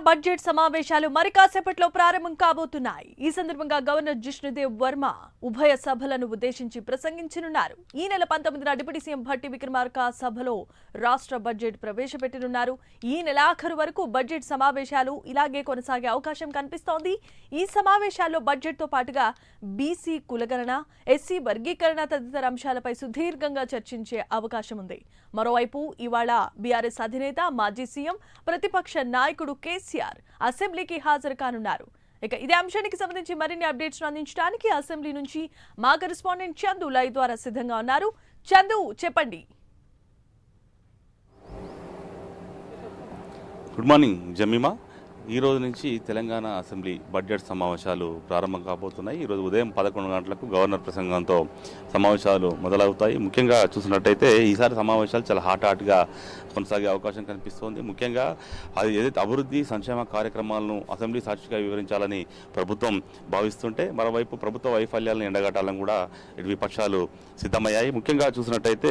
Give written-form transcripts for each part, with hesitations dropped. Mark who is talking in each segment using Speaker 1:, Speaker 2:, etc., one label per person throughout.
Speaker 1: Budget సమావేశాలు మరి కాసేపట్లో ప్రారంభం కాబోతున్నాయి. ఈ సందర్భంగా గవర్నర్ జిష్ణుదేవ్ వర్మ ఉభయ సభలను ఉద్దేశించి ప్రసంగించనున్నారు. ఈ నెల 19న డిప్యూటీ సీఎం భట్టి విక్రమార్క సభలో రాష్ట్ర బడ్జెట్ ప్రవేశపెట్టనున్నారు. ఈ నెలాఖరు వరకు బడ్జెట్ సమావేశాలు ఇలాగే కొనసాగే అవకాశం కనిపిస్తోంది. ఈ సమావేశాల్లో బడ్జెట్ తో పాటుగా బీసీ కులగణన, ఎస్సీ వర్గీకరణ తదితర అంశాలపై సుదీర్ఘంగా చర్చించే అవకాశం ఉంది. మరోవైపు ఇవాళ బీఆర్ఎస్ అధినేత మాజీ సీఎం ప్రతిపక్ష నాయకుడు కేసీఆర్ అసెంబ్లీకి హాజరు కానున్నారు. ఇక ఇదే అంశానికి సంబంధించి మరిన్ని అప్డేట్స్ అందించడానికి అసెంబ్లీ నుంచి మా కరెస్పాండెంట్ చందు లైవ్ ద్వారా సిద్ధంగా ఉన్నారు. చందు, చెప్పండి.
Speaker 2: Good morning Jemimah. ఈ రోజు నుంచి తెలంగాణ అసెంబ్లీ బడ్జెట్ సమావేశాలు ప్రారంభం కాబోతున్నాయి. ఈరోజు ఉదయం 11 గంటలకు గవర్నర్ ప్రసంగంతో సమావేశాలు మొదలవుతాయి. ముఖ్యంగా చూసినట్టయితే ఈసారి సమావేశాలు చాలా హాట్గా కొనసాగే అవకాశం కనిపిస్తోంది. ముఖ్యంగా అది ఏదైతే అభివృద్ధి సంక్షేమ కార్యక్రమాలను అసెంబ్లీ సాక్షిగా వివరించాలని ప్రభుత్వం భావిస్తుంటే, మరోవైపు ప్రభుత్వ వైఫల్యాలను ఎండగట్టాలని కూడా ఇటు విపక్షాలు సిద్ధమయ్యాయి. ముఖ్యంగా చూసినట్టయితే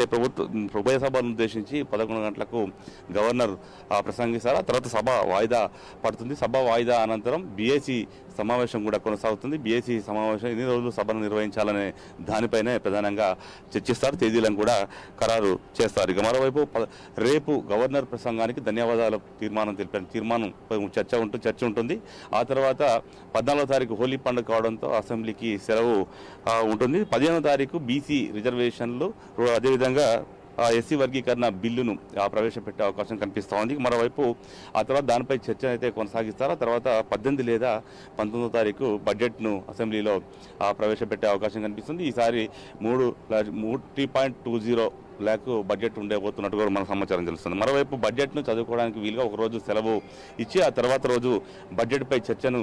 Speaker 2: ఉభయ సభలను ఉద్దేశించి 11 గంటలకు గవర్నర్ ప్రసంగిస్తారు. ఆ తర్వాత సభ వాయిదా పడుతుంది. సభ వాయిదా అనంతరం బీఏసీ సమావేశం కూడా కొనసాగుతుంది. బీఏసీ సమావేశం ఎన్ని రోజులు సభను నిర్వహించాలనే దానిపైనే ప్రధానంగా చర్చిస్తారు. తేదీలను కూడా ఖరారు చేస్తారు. ఇక మరోవైపు రేపు గవర్నర్ ప్రసంగానికి ధన్యవాదాల తీర్మానం చర్చ ఉంటుంది. ఆ తర్వాత 14వ తారీఖు హోలీ పండుగ కావడంతో అసెంబ్లీకి సెలవు ఉంటుంది. 15వ తారీఖు బీసీ రిజర్వేషన్లు, అదేవిధంగా ఎస్సీ వర్గీకరణ బిల్లును ప్రవేశపెట్టే అవకాశం కనిపిస్తోంది. మరోవైపు ఆ తర్వాత దానిపై చర్చ అయితే కొనసాగిస్తారు. ఆ తర్వాత 18 లేదా 19వ తారీఖు బడ్జెట్ను అసెంబ్లీలో ప్రవేశపెట్టే అవకాశం కనిపిస్తుంది. ఈసారి 3.20 లాక్ బడ్జెట్ ఉండబోతున్నట్టు కూడా మనకు సమాచారం తెలుస్తుంది. మరోవైపు బడ్జెట్ను చదువుకోవడానికి వీలుగా ఒకరోజు సెలవు ఇచ్చి ఆ తర్వాత రోజు బడ్జెట్పై చర్చను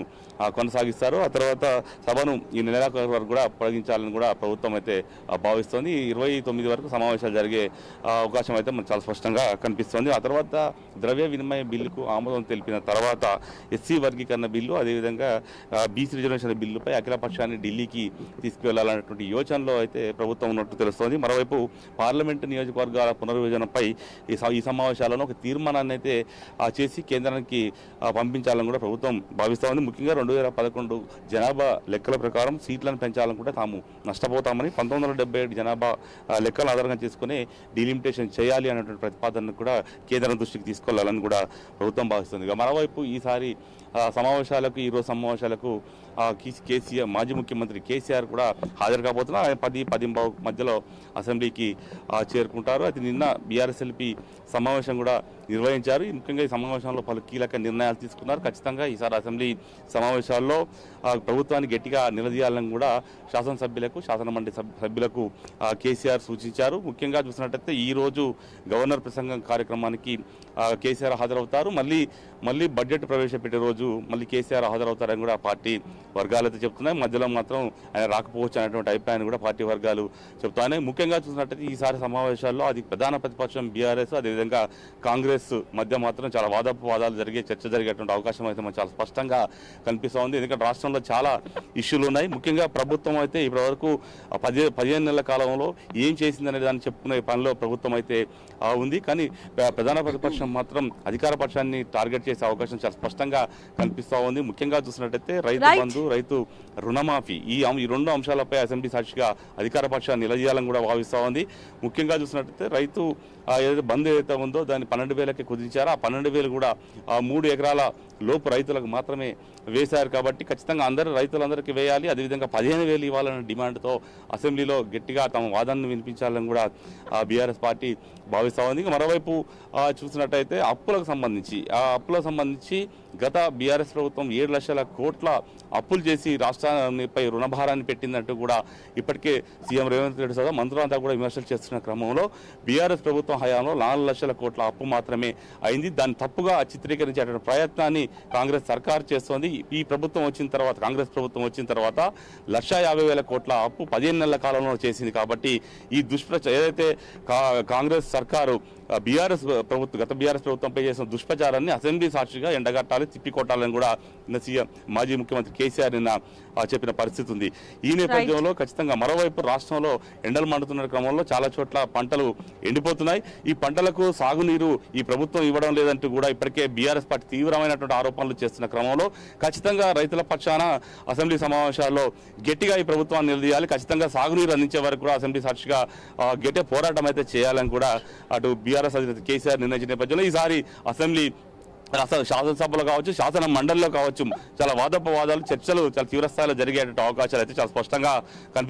Speaker 2: కొనసాగిస్తారు. ఆ తర్వాత సభను ఈ నెలాఖరు వరకు కూడా పొడిగించాలని కూడా ప్రభుత్వం అయితే భావిస్తోంది. 29 వరకు సమావేశాలు జరిగే అవకాశం అయితే మనకు చాలా స్పష్టంగా కనిపిస్తోంది. ఆ తర్వాత ద్రవ్య వినిమయ బిల్లుకు ఆమోదం తెలిపిన తర్వాత ఎస్సీ వర్గీకరణ బిల్లు, అదేవిధంగా బీసీ రిజర్వేషన్ బిల్లుపై అఖిలపక్షాన్ని ఢిల్లీకి తీసుకువెళ్లాలన్నటువంటి యోచనలో అయితే ప్రభుత్వం ఉన్నట్టు తెలుస్తోంది. మరోవైపు పార్లమెంట్ నియోజకవర్గాల పునర్విభజనపై ఈ సమావేశాలను ఒక తీర్మానాన్ని అయితే చేసి కేంద్రానికి పంపించాలని కూడా ప్రభుత్వం భావిస్తూ ఉంది. ముఖ్యంగా 2011 జనాభా లెక్కల ప్రకారం సీట్లను పెంచాలని కూడా తాము నష్టపోతామని 1977 జనాభా లెక్కలను ఆధారంగా చేసుకుని డీలిమిటేషన్ చేయాలి అనేటువంటి ప్రతిపాదనను కూడా కేంద్రం దృష్టికి తీసుకెళ్లాలని కూడా ప్రభుత్వం భావిస్తుంది. మరోవైపు ఈసారి సమావేశాలకు, ఈరోజు సమావేశాలకు కేసీఆర్, మాజీ ముఖ్యమంత్రి కేసీఆర్ కూడా హాజరు కాబోతున్నారు. 10-10:15 మధ్యలో అసెంబ్లీకి చేరుకుంటారు. అది నిన్న బీఆర్ఎస్ఎల్పీ సమావేశం కూడా నిర్వహించారు. ముఖ్యంగా ఈ సమావేశంలో పలు కీలక నిర్ణయాలు తీసుకున్నారు. ఖచ్చితంగా ఈసారి అసెంబ్లీ సమావేశాల్లో ప్రభుత్వాన్ని గట్టిగా నిలదీయాలని కూడా శాసనసభ్యులకు, శాసనమండలి సభ్యులకు కేసీఆర్ సూచించారు. ముఖ్యంగా చూసినట్టయితే ఈరోజు గవర్నర్ ప్రసంగం కార్యక్రమానికి కేసీఆర్ హాజరవుతారు. మళ్ళీ బడ్జెట్ ప్రవేశపెట్టే రోజు మళ్ళీ కేసీఆర్ హాజరవుతారని కూడా పార్టీ వర్గాలు అయితే చెప్తున్నాయి. మధ్యలో మాత్రం ఆయన రాకపోవచ్చు అనేటువంటి అభిప్రాయాన్ని కూడా పార్టీ వర్గాలు చెప్తున్నాయి. ముఖ్యంగా చూసినట్టయితే ఈసారి సమావేశాల్లో అది ప్రధాన ప్రతిపక్షం బీఆర్ఎస్, అదేవిధంగా కాంగ్రెస్ మధ్య మాత్రం చాలా వాదాలు చర్చ జరిగేటువంటి అవకాశం అయితే మనకు చాలా స్పష్టంగా కనిపిస్తూ ఉంది. ఎందుకంటే రాష్ట్రంలో చాలా ఇష్యూలు ఉన్నాయి. ముఖ్యంగా ప్రభుత్వం అయితే ఇప్పటివరకు 15 నెలల కాలంలో ఏం చేసిందనే దాన్ని చెప్పుకునే పనిలో ప్రభుత్వం అయితే ఉంది. కానీ ప్రధాన ప్రతిపక్షం మాత్రం అధికార పక్షాన్ని టార్గెట్ చేసే అవకాశం చాలా స్పష్టంగా కనిపిస్తూ ఉంది. ముఖ్యంగా చూసినట్టయితే రైతు బంధు, రైతు రుణమాఫీ ఈ 2 అంశాలపై అసెంబ్లీ సాక్షిగా అధికార పక్షాన్ని నిలదీయాలని కూడా భావిస్తూ ఉంది. ముఖ్యంగా చూసినట్టయితే రైతు ఏదైతే బంధు ఏదైతే ఉందో దాన్ని 12,000కి కుదించారు. ఆ 12,000 కూడా 3 ఎకరాల లోపు రైతులకు మాత్రమే వేశారు. కాబట్టి ఖచ్చితంగా రైతులందరికీ వేయాలి. అదేవిధంగా 15,000 ఇవ్వాలనే డిమాండ్తో అసెంబ్లీలో గట్టిగా తమ వాదనను వినిపించాలని కూడా బీఆర్ఎస్ పార్టీ భావిస్తూ ఉంది. మరోవైపు చూసినట్టయితే అప్పులకు సంబంధించి గత బీఆర్ఎస్ ప్రభుత్వం 7 లక్షల కోట్ల అప్పులు చేసి రాష్ట్రాలపై రుణభారాన్ని పెట్టినట్టు కూడా ఇప్పటికే సీఎం రేవంత్ రెడ్డి సహా మంత్రులంతా కూడా విమర్శలు చేస్తున్న క్రమంలో బీఆర్ఎస్ ప్రభుత్వం హయాంలో 4 లక్షల కోట్ల అప్పు మాత్రమే అయింది. దాన్ని తప్పుగా చిత్రీకరించేటువంటి ప్రయత్నాన్ని కాంగ్రెస్ సర్కార్ చేస్తోంది. ఈ ప్రభుత్వం వచ్చిన తర్వాత, కాంగ్రెస్ ప్రభుత్వం వచ్చిన తర్వాత 1,50,000 కోట్ల అప్పు 15 నెలల కాలంలో చేసింది. కాబట్టి ఈ ఏదైతే కాంగ్రెస్ సర్కారు బీఆర్ఎస్ ప్రభుత్వం గత బీఆర్ఎస్ ప్రభుత్వంపై చేసిన దుష్ప్రచారాన్ని అసెంబ్లీ సాక్షిగా ఎండగట్టాలి, తిప్పికొట్టాలని కూడా నిన్న సీఎం మాజీ ముఖ్యమంత్రి కేసీఆర్ నిన్న చెప్పిన పరిస్థితి ఉంది. ఈ నేపథ్యంలో ఖచ్చితంగా మరోవైపు రాష్ట్రంలో ఎండలు మండుతున్న క్రమంలో చాలా చోట్ల పంటలు ఎండిపోతున్నాయి. ఈ పంటలకు సాగునీరు ఈ ప్రభుత్వం ఇవ్వడం లేదంటూ కూడా ఇప్పటికే బీఆర్ఎస్ పార్టీ తీవ్రమైనటువంటి ఆరోపణలు చేస్తున్న క్రమంలో ఖచ్చితంగా రైతుల పక్షాన అసెంబ్లీ సమావేశాల్లో గట్టిగా ఈ ప్రభుత్వాన్ని నిలదీయాలి, ఖచ్చితంగా సాగునీరు అందించే వరకు కూడా అసెంబ్లీ సాక్షిగా గట్టి పోరాటం అయితే చేయాలని కూడా అటు బీఆర్ఎస్ అధినేత కేసీఆర్ నిర్ణయించిన నేపథ్యంలో ఈసారి అసెంబ్లీ శాసనసభలో కావచ్చు, శాసన మండలిలో కావచ్చు చాలా వాదోపవాదాలు, చర్చలు చాలా తీవ్రస్థాయిలో జరిగేటువంటి అవకాశాలు అయితే చాలా స్పష్టంగా కనిపిస్తున్నాయి.